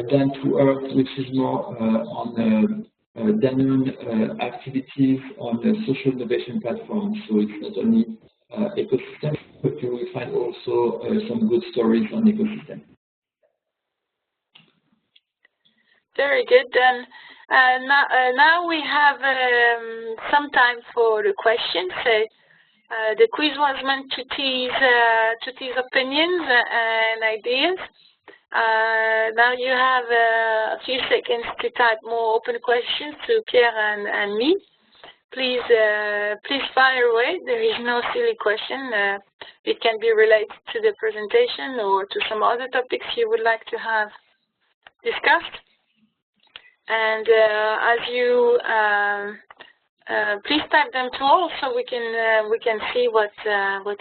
Down to Earth, which is more on Danone activities on the social innovation platform. So it's not only ecosystem, but you will find also some good stories on ecosystem. Very good. Then now we have some time for the questions. So the quiz was meant to tease opinions and ideas. Now you have a few seconds to type more open questions to Pierre and me. Please fire away. There is no silly question. It can be related to the presentation or to some other topics you would like to have discussed. And as you please type them to all, so we can see what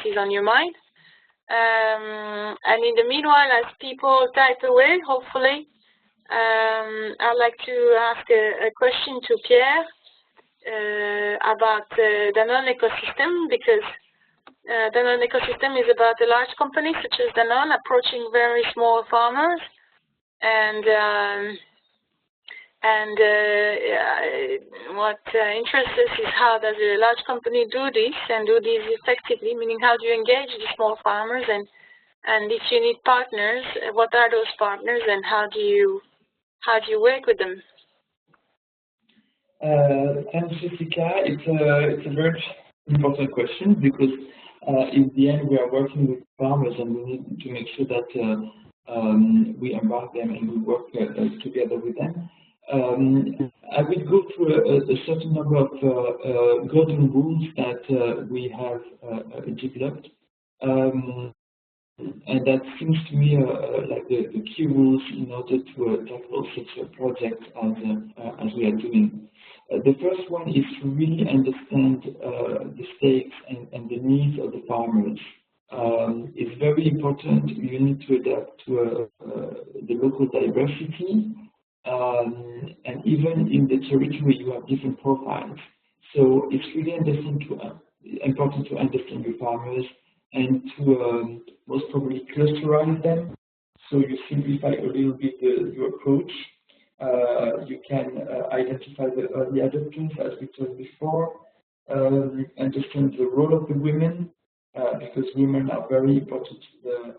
is on your mind. And in the meanwhile, as people type away, hopefully, I'd like to ask a question to Pierre about the Danone ecosystem, because Danone ecosystem is about a large company such as Danone approaching very small farmers, and what interests us is how does a large company do this, and do this effectively, meaning how do you engage the small farmers, and if you need partners, what are those partners, and how do you work with them? Thanks, Jessica. It's a very important question, because in the end we are working with farmers, and we need to make sure that we embark them and we work together with them. I will go through a certain number of golden rules that we have developed, and that seems to me like the key rules in order to tackle such a project as we are doing. The first one is to really understand the stakes and the needs of the farmers. It's very important. You need to adapt to the local diversity. And even in the territory, you have different profiles. So it's really important to understand your farmers and to most probably clusterize them. So you simplify a little bit your approach. You can identify the early adopters, as we told before. Understand the role of the women, because women are very important to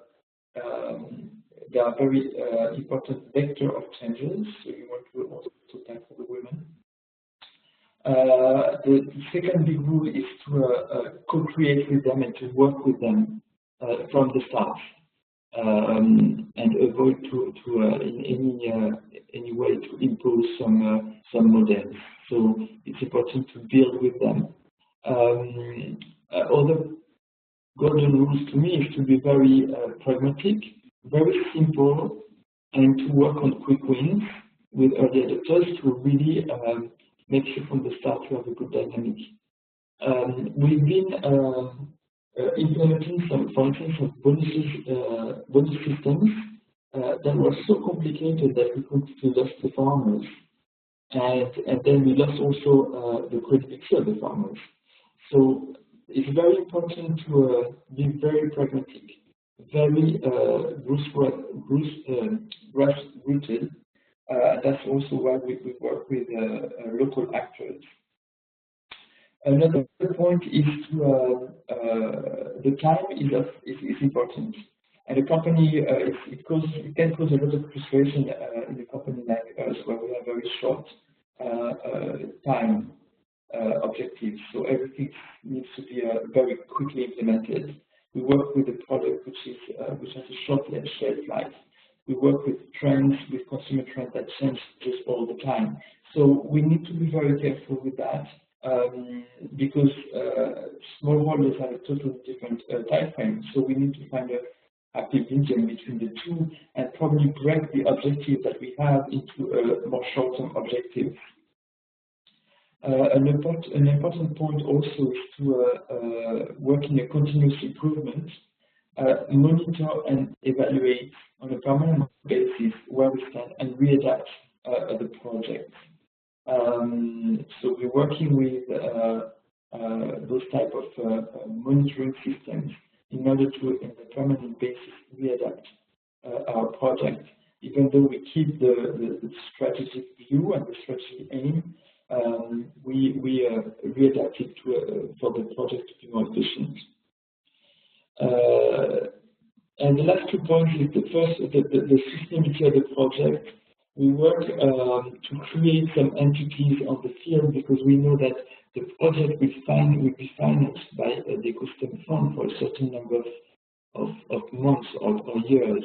they are very important vector of changes, so you want to also tackle the women. The second big rule is to co-create with them and to work with them from the start, and avoid to in any way to impose some models. So it's important to build with them. Other golden rules to me is to be very pragmatic, very simple, and to work on quick wins with early adopters to really make sure from the start you have a good dynamic. We've been implementing some functions of bonus systems that were so complicated that we completely lost the farmers, and then we lost also the credibility of the farmers. So it's very important to be very pragmatic, very grassrooted. That's also why we work with local actors. Another point is to the time is important, and a company it can cause a lot of frustration in a company like us, where we have very short time objectives. So everything needs to be very quickly implemented. We work with a product which has a short shelf life. We work with trends, with consumer trends that change just all the time. So we need to be very careful with that because smallholders have a totally different time frame. So we need to find a happy medium between the two and probably break the objective that we have into a more short-term objective. An important point also is to work in a continuous improvement, monitor and evaluate on a permanent basis where we stand and readapt the project. So we're working with those type of monitoring systems in order to, on a permanent basis, readapt our project. Even though we keep the strategic view and the strategic aim, we readapt it for the project to be more efficient. And the last 2 points is the first, the sustainability of the project. We work to create some entities on the field because we know that the project will be financed by the ecosystem fund for a certain number of months or years.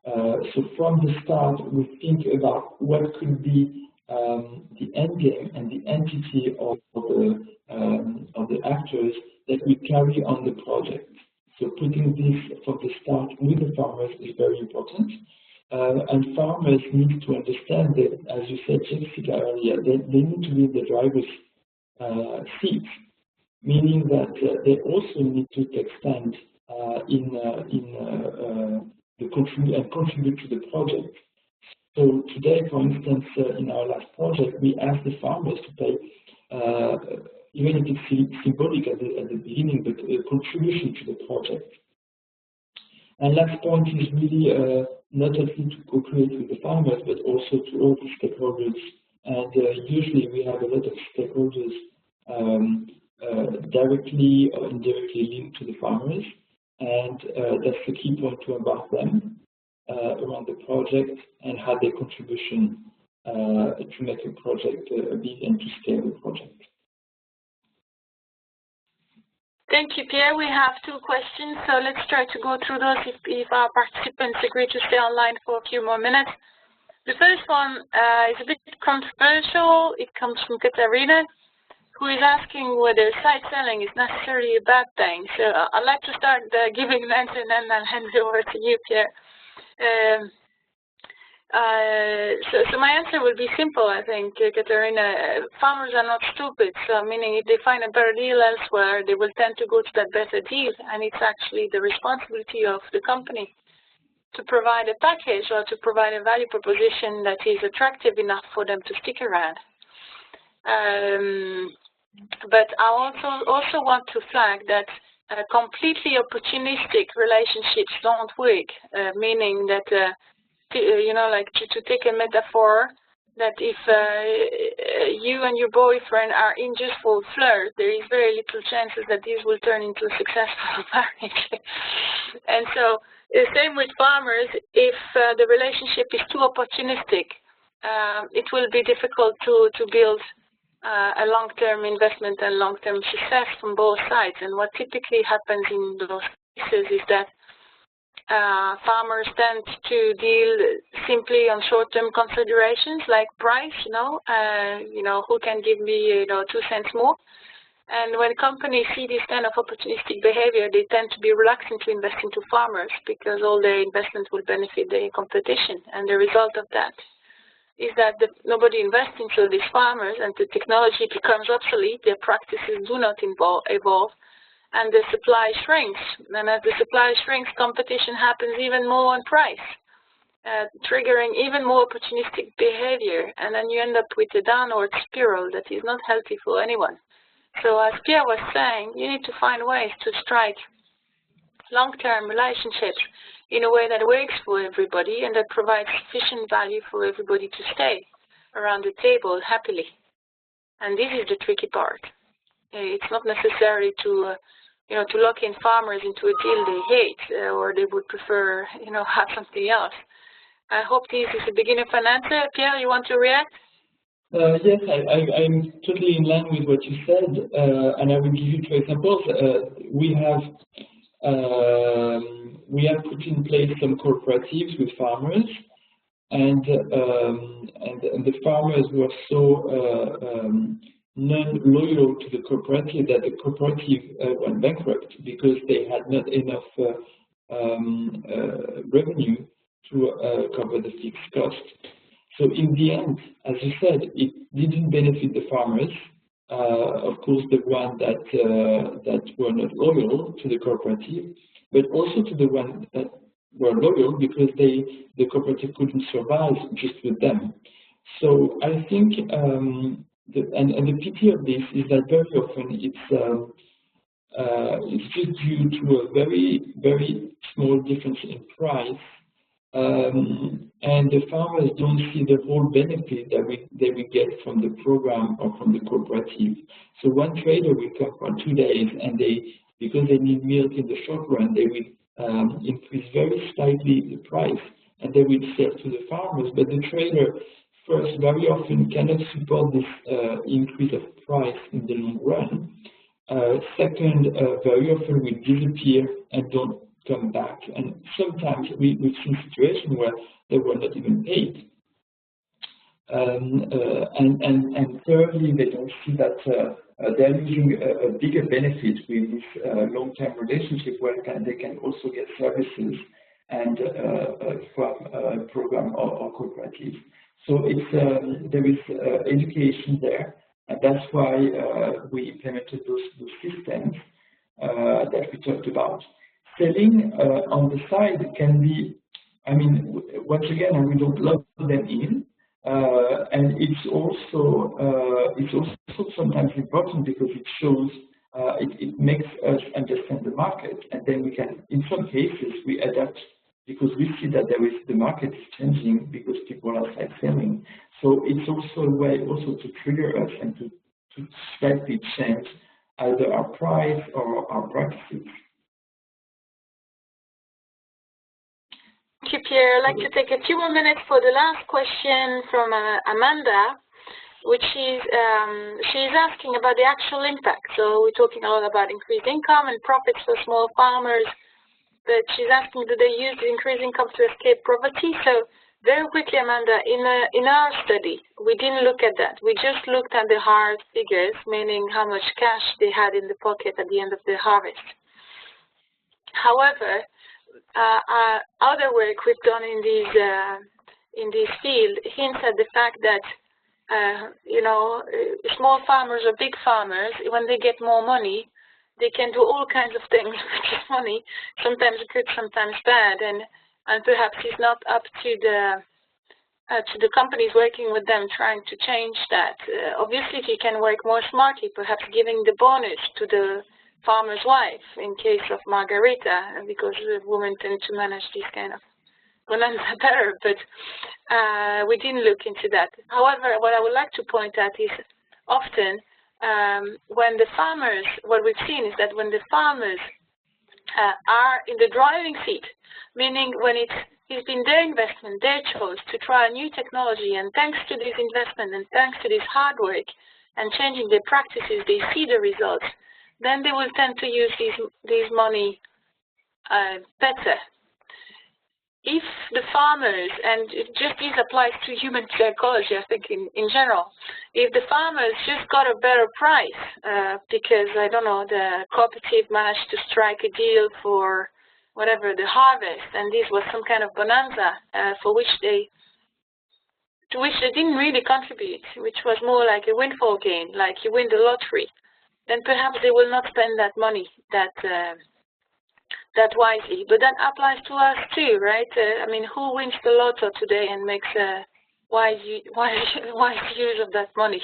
So from the start, we think about what could be the end game and the entity of the actors that we carry on the project. So putting this from the start with the farmers is very important. And farmers need to understand that, as you said, Jessica, earlier, they need to be in the driver's seat, meaning that they also need to take stand and contribute to the project. So today, for instance, in our last project, we asked the farmers to pay, even if it's symbolic at the beginning, but a contribution to the project. And last point is really not only to co-create with the farmers, but also to all the stakeholders. And usually we have a lot of stakeholders directly or indirectly linked to the farmers. And that's the key point to embark them around the project and have their contribution to make a project big and to scale the project. Thank you, Pierre. We have 2 questions, so let's try to go through those if our participants agree to stay online for a few more minutes. The first one is a bit controversial. It comes from Katarina, who is asking whether site selling is necessarily a bad thing. So I'd like to start giving an answer and then I'll hand it over to you, Pierre. So my answer will be simple, I think, Katarina. Farmers are not stupid, so meaning if they find a better deal elsewhere, they will tend to go to that better deal, and it's actually the responsibility of the company to provide a package or to provide a value proposition that is attractive enough for them to stick around. But I also want to flag that completely opportunistic relationships don't work, meaning that you know, like to take a metaphor, that if you and your boyfriend are in just for flirt, there is very little chances that this will turn into a successful marriage. And so, the same with farmers, if the relationship is too opportunistic, it will be difficult to build a long-term investment and long-term success from both sides. And what typically happens in those cases is that farmers tend to deal simply on short-term considerations like price, you know, who can give me, 2 cents more. And when companies see this kind of opportunistic behavior, they tend to be reluctant to invest into farmers because all their investment will benefit their competition. And the result of that is that nobody invests into these farmers and the technology becomes obsolete, their practices do not evolve, and the supply shrinks. And as the supply shrinks, competition happens even more on price, triggering even more opportunistic behavior. And then you end up with a downward spiral that is not healthy for anyone. So as Pierre was saying, you need to find ways to strike long-term relationships in a way that works for everybody and that provides sufficient value for everybody to stay around the table happily. And this is the tricky part. It's not necessary to lock in farmers into a deal they hate or they would prefer, have something else. I hope this is the beginning of an answer. Pierre, you want to react? Yes, I'm totally in line with what you said, and I will give you 2 examples. We have we have put in place some cooperatives with farmers, and the farmers were so non-loyal to the cooperative that the cooperative went bankrupt because they had not enough revenue to cover the fixed cost. So in the end, as you said, it didn't benefit the farmers. Of course, the ones that were not loyal to the cooperative, but also to the ones that were loyal because the cooperative couldn't survive just with them. So I think, and the pity of this is that very often it's just due to a very, very small difference in price. And the farmers don't see the whole benefit that they will get from the program or from the cooperative. So one trader will come for 2 days, and because they need milk in the short run, they will increase very slightly the price, and they will sell to the farmers. But the trader, first, very often cannot support this increase of price in the long run. Second, very often will disappear and don't come back, and sometimes we've seen situations where they were not even paid. And thirdly, they don't see that they're losing a bigger benefit with this long-term relationship where they can also get services and from a program or cooperative. So there is education there, and that's why we implemented those systems that we talked about. Selling on the side can be, I mean, once again, we don't log them in, and it's also sometimes important because it shows, it makes us understand the market, and then we can, in some cases, we adapt because we see that the market is changing because people are selling. So it's also a way also to trigger us and to slightly change either our price or our practices. Thank you, Pierre. I'd like to take a few more minutes for the last question from Amanda, which is she's asking about the actual impact. So we're talking a lot about increased income and profits for small farmers, but she's asking, do they use the increased income to escape poverty? So very quickly, Amanda, in our study, we didn't look at that. We just looked at the hard figures, meaning how much cash they had in the pocket at the end of the harvest. However, other work we've done in this field hints at the fact that small farmers or big farmers, when they get more money, they can do all kinds of things with this money, sometimes good, sometimes bad, and perhaps it's not up to the companies working with them trying to change that. Obviously, if you can work more smartly, perhaps giving the bonus to the farmer's wife in case of Margarita, because women tend to manage this kind of bonanza better, but we didn't look into that. However, what I would like to point out is often when the farmers, what we've seen is that when the farmers are in the driving seat, meaning when it's been their investment, their choice to try a new technology, and thanks to this investment and thanks to this hard work and changing their practices, they see the results, then they will tend to use these money better. If the farmers, and this applies to human psychology, I think in general, if the farmers just got a better price because, I don't know, the cooperative managed to strike a deal for whatever, the harvest, and this was some kind of bonanza to which they didn't really contribute, which was more like a windfall gain, like you win the lottery, then perhaps they will not spend that money that wisely. But that applies to us too, right? I mean, who wins the lotto today and makes a wise use of that money?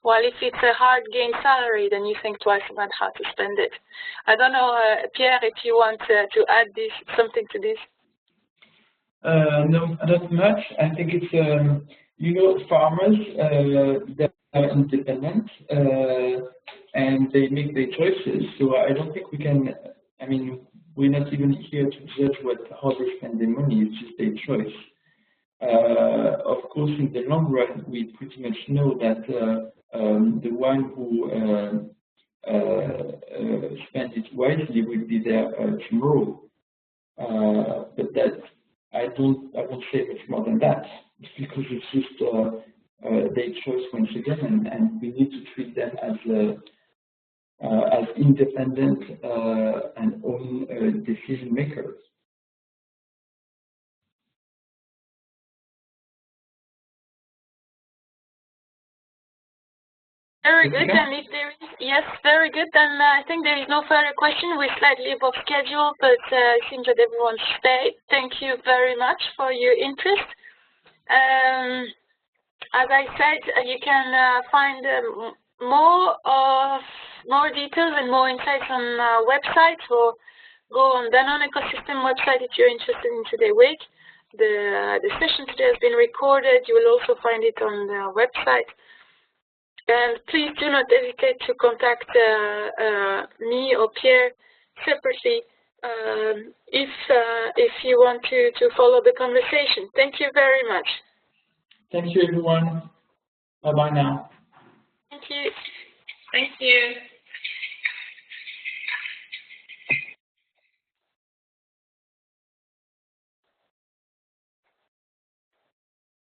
While if it's a hard gain salary, then you think twice about how to spend it. I don't know, Pierre, if you want to add something to this. No, not much. I think it's, farmers, they are independent and they make their choices. So I don't think we can, I mean, we're not even here to judge how they spend their money. It's just their choice. Of course, in the long run, we pretty much know that the one who spend it wisely will be there tomorrow. But that I won't say much more than that, because it's just their choice once again, and we need to treat them as independent and own decision makers. Very good. And if there is, yes, very good. Then I think there is no further question. We're slightly above schedule, but it seems that everyone stayed. Thank you very much for your interest. As I said, you can find more details and more insights on our website, or go on Danone Ecosystem website if you're interested in today's week. The session today has been recorded. You will also find it on the website. And please do not hesitate to contact me or Pierre separately if you want to follow the conversation. Thank you very much. Thank you, everyone. Bye-bye now. Thank you. Thank you.